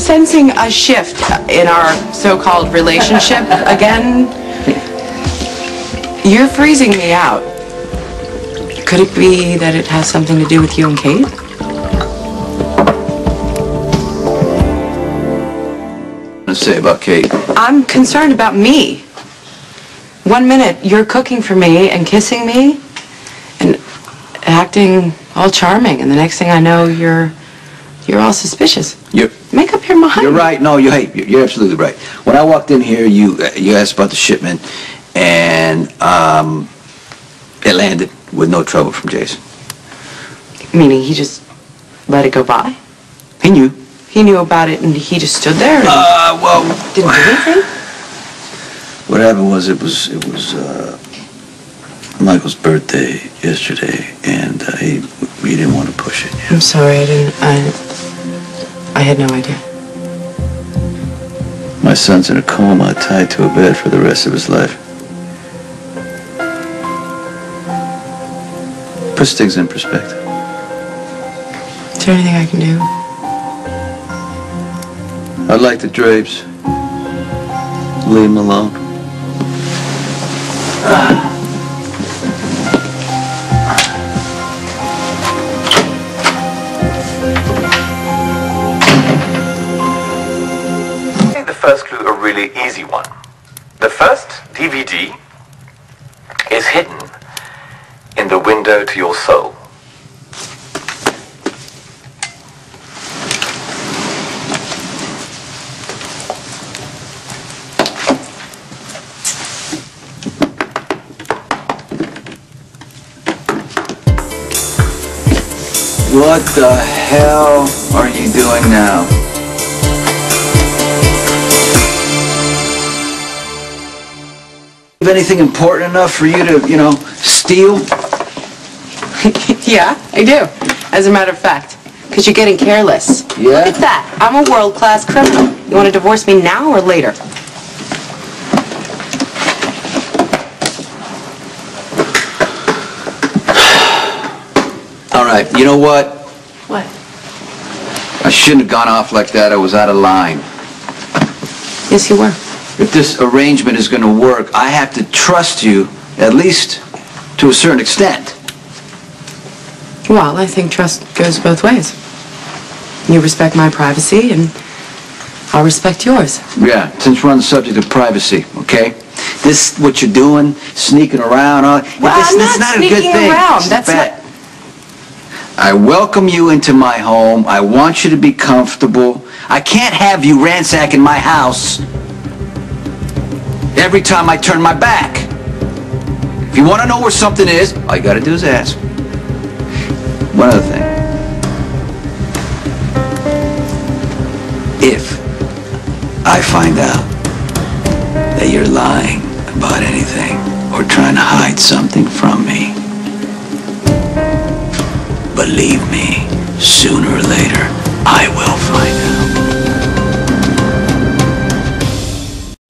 sensing a shift in our so-called relationship again. You're freezing me out. Could it be that it has something to do with you and Kate? What to say about Kate? I'm concerned about me. 1 minute you're cooking for me and kissing me and acting all charming, and the next thing I know you're all suspicious. Make up your mind. You're right. No, you're absolutely right. When I walked in here, you asked about the shipment, and it landed with no trouble from Jason. Meaning he just let it go by? He knew. He knew about it and he just stood there and well, didn't do anything? What happened was it was Michael's birthday yesterday, and he didn't want to push it. I'm sorry, I had no idea. My son's in a coma, tied to a bed for the rest of his life. Puts things in perspective. Is there anything I can do? I like the drapes. Leave him alone. The first clue a really easy one. The first DVD is hidden in the window to your soul. What the hell are you doing now? Anything important enough for you to, steal? Yeah, I do. As a matter of fact, because you're getting careless. Yeah? Look at that. I'm a world-class criminal. You want to divorce me now or later? All right, you know what? What? I shouldn't have gone off like that. I was out of line. Yes, you were. If this arrangement is going to work, I have to trust you, at least to a certain extent. Well, I think trust goes both ways. You respect my privacy, and I'll respect yours. Yeah, since we're on the subject of privacy, okay? This, what you're doing, sneaking around, Well, I'm not a good sneaking thing. around. That's bad. not... I welcome you into my home. I want you to be comfortable. I can't have you ransacking my house every time I turn my back. If you want to know where something is, all you got to do is ask. One other thing. If I find out that you're lying about anything or trying to hide something from me, believe me, sooner or later, I will find out.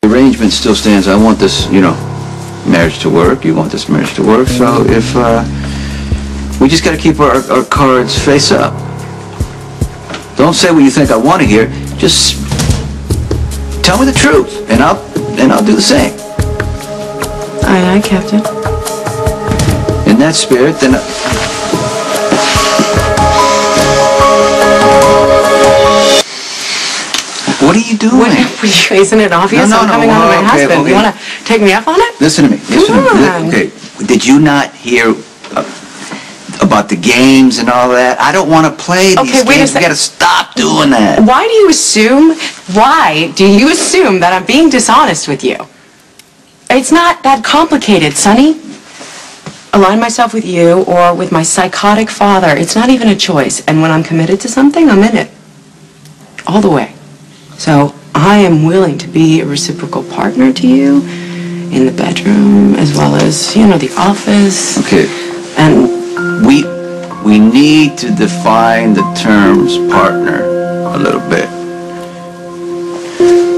The arrangement still stands. I want this, marriage to work. You want this marriage to work. So if, we just got to keep our cards face up. Don't say what you think I want to hear. Just tell me the truth, and I'll do the same. Aye, aye, Captain. In that spirit, then... What are you doing? Isn't it obvious? No, I'm coming home to my husband. Okay. You want to take me up on it? Listen to me. Come on. Okay. Did you not hear about the games and all that? I don't want to play these games. We got to stop doing that. Why do you assume that I'm being dishonest with you? It's not that complicated, Sonny. Align myself with you or with my psychotic father. It's not even a choice. And when I'm committed to something, I'm in it. All the way. So I am willing to be a reciprocal partner to you in the bedroom as well as, the office. Okay. And we need to define the terms partner a little bit.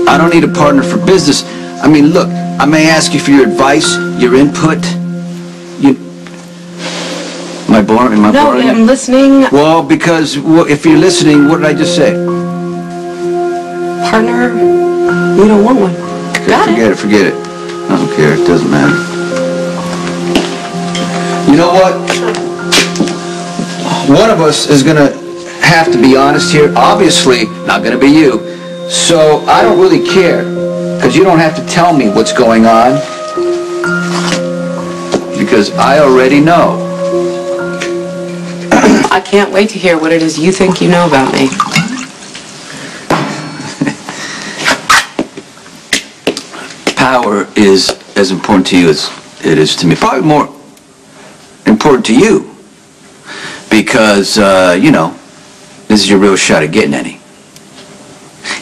I don't need a partner for business. I mean, look, I may ask you for your advice, your input. Am I boring? Am I boring? No, I'm listening. Well, because if you're listening, what did I just say? partner, you don't want one. Got it. Forget it. I don't care. It doesn't matter. You know what? One of us is going to have to be honest here. Obviously, not going to be you. So I don't really care, because you don't have to tell me what's going on, because I already know. I can't wait to hear what it is you think you know about me. Power is as important to you as it is to me. Probably more important to you, because, you know, this is your real shot at getting any.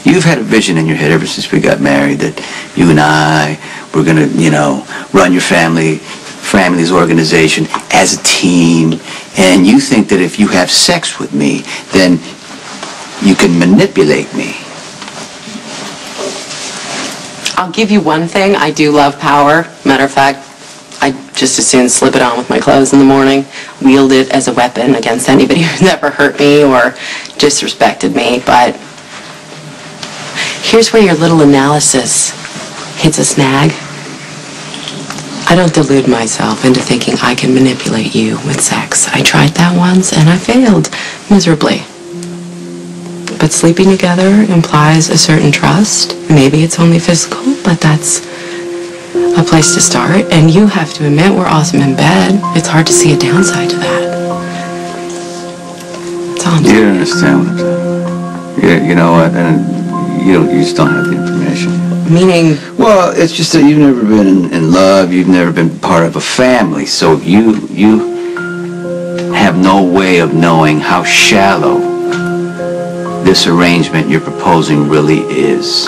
You've had a vision in your head ever since we got married that you and I were going to, you know, run your family's organization as a team, and you think that if you have sex with me, then you can manipulate me. I'll give you one thing. I do love power. Matter of fact, I just as soon slip it on with my clothes in the morning, wield it as a weapon against anybody who's ever hurt me or disrespected me. But here's where your little analysis hits a snag. I don't delude myself into thinking I can manipulate you with sex. I tried that once and I failed miserably. But sleeping together implies a certain trust. Maybe it's only physical, but that's a place to start. And you have to admit we're awesome in bed. It's hard to see a downside to that. That's all I'm saying. You don't understand what I'm saying. Yeah, you know what? And you just don't have the information. Meaning? Well, it's just that you've never been in love. You've never been part of a family. So you have no way of knowing how shallow this arrangement you're proposing really is.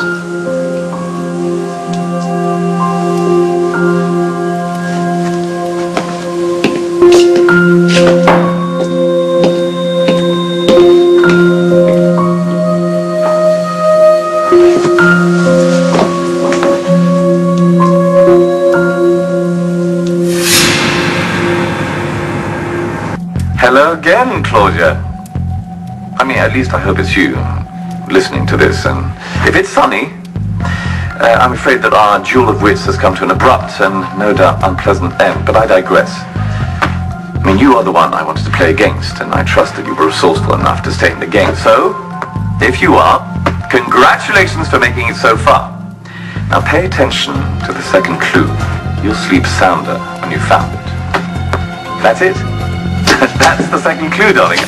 Hello again, Claudia. I mean, at least I hope it's you listening to this. And if it's Sonny, I'm afraid that our duel of wits has come to an abrupt and no doubt unpleasant end. But I digress. I mean, you are the one I wanted to play against, and I trust that you were resourceful enough to stay in the game. So, if you are, congratulations for making it so far. Now pay attention to the second clue. You'll sleep sounder when you've found it. That's it. That's the second clue, darling.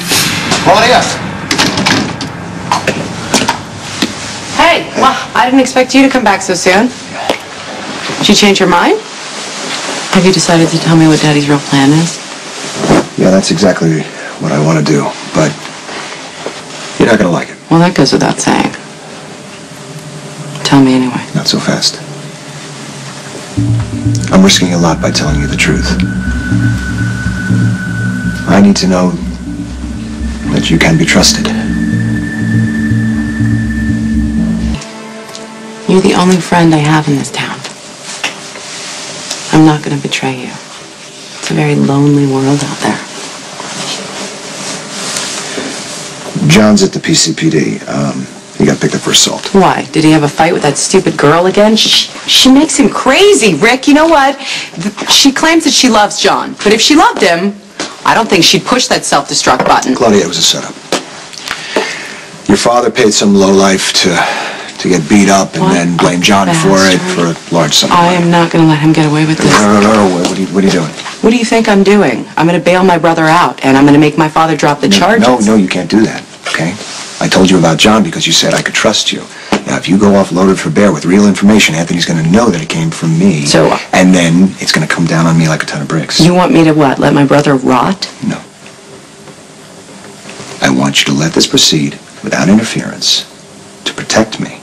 Claudia! Hey, well, I didn't expect you to come back so soon. Did you change your mind? Have you decided to tell me what Daddy's real plan is? Yeah, that's exactly what I want to do, but you're not going to like it. Well, that goes without saying. Tell me anyway. Not so fast. I'm risking a lot by telling you the truth. I need to know that you can be trusted. You're the only friend I have in this town. I'm not going to betray you. It's a very lonely world out there. John's at the PCPD. He got picked up for assault. Why? Did he have a fight with that stupid girl again? She makes him crazy, Rick. You know what? She claims that she loves John. But if she loved him, I don't think she'd push that self-destruct button. Claudia, it was a setup. Your father paid some lowlife to get beat up and then blame John for it for a large sum of money. I am not going to let him get away with this. No. What are you doing? What do you think I'm doing? I'm going to bail my brother out, and I'm going to make my father drop the charges. No, you can't do that, okay? I told you about John because you said I could trust you. Now, if you go off loaded for bear with real information, Anthony's going to know that it came from me. So, and then it's going to come down on me like a ton of bricks. You want me to what? Let my brother rot? No. I want you to let this proceed without interference to protect me.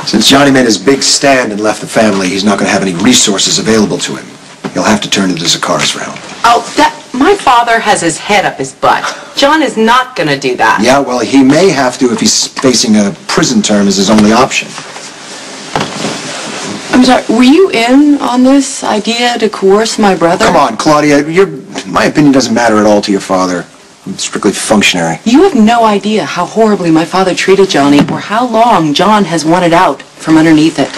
Since Johnny made his big stand and left the family, he's not going to have any resources available to him. He'll have to turn to the Zaccharas for help. Oh, my father has his head up his butt. John is not going to do that. Yeah, well, he may have to if he's facing a prison term as his only option. I'm sorry, were you in on this idea to coerce my brother? Come on, Claudia. My opinion doesn't matter at all to your father. I'm strictly functionary. You have no idea how horribly my father treated Johnny or how long John has wanted out from underneath it.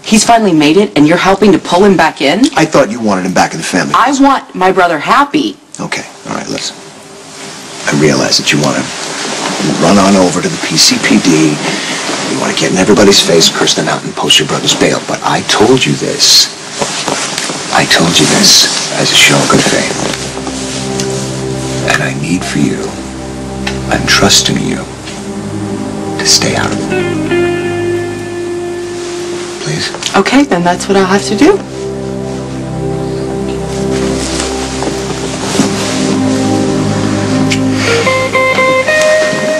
He's finally made it, and you're helping to pull him back in? I thought you wanted him back in the family. I want my brother happy. Okay, all right, listen. I realize that you want to run on over to the PCPD. You want to get in everybody's face, curse them out, and post your brother's bail. But I told you this. I told you this as a show of good faith. And I need for you, I'm trusting you, to stay out of it. Please? Okay, then that's what I'll have to do.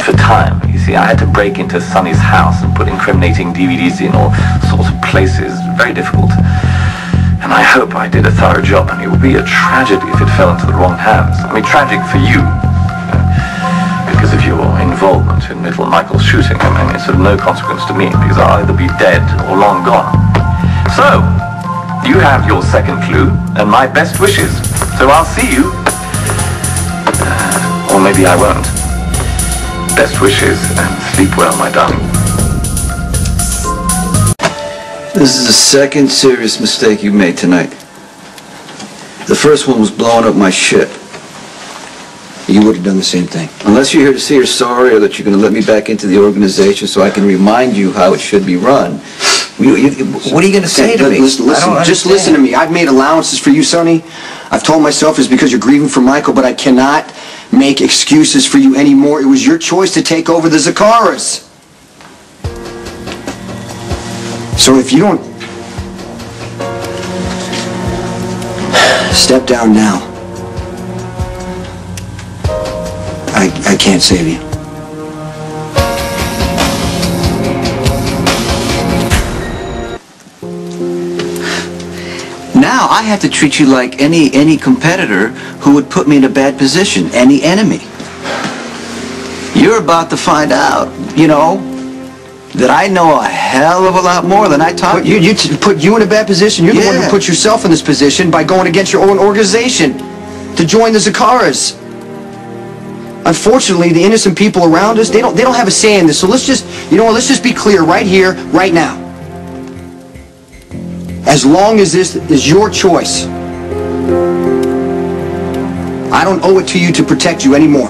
For time, you see, I had to break into Sonny's house and put incriminating DVDs in all sorts of places. Very difficult. And I hope I did a thorough job, and it would be a tragedy if it fell into the wrong hands. I mean, tragic for you, because of your involvement in little Michael's shooting. I mean, it's of no consequence to me, because I'll either be dead or long gone. So, you have your second clue, and my best wishes. So I'll see you. Or maybe I won't. Best wishes, and sleep well, my darling. This is the second serious mistake you've made tonight. The first one was blowing up my ship. You would have done the same thing. Unless you're here to say you're sorry or that you're going to let me back into the organization so I can remind you how it should be run, what are you going to say to me? Listen, just listen to me. I've made allowances for you, Sonny. I've told myself it's because you're grieving for Michael, but I cannot make excuses for you anymore. It was your choice to take over the Zaccharas. So if you don't step down now, I can't save you. Now I have to treat you like any competitor who would put me in a bad position, any enemy. You're about to find out, you know, that I know a hell of a lot more than I taught you. You put you in a bad position. You're the one who put yourself in this position by going against your own organization to join the Zaccharas. Unfortunately, the innocent people around us, they don't have a say in this. So let's just, you know what, let's just be clear right here, right now. As long as this is your choice, I don't owe it to you to protect you anymore.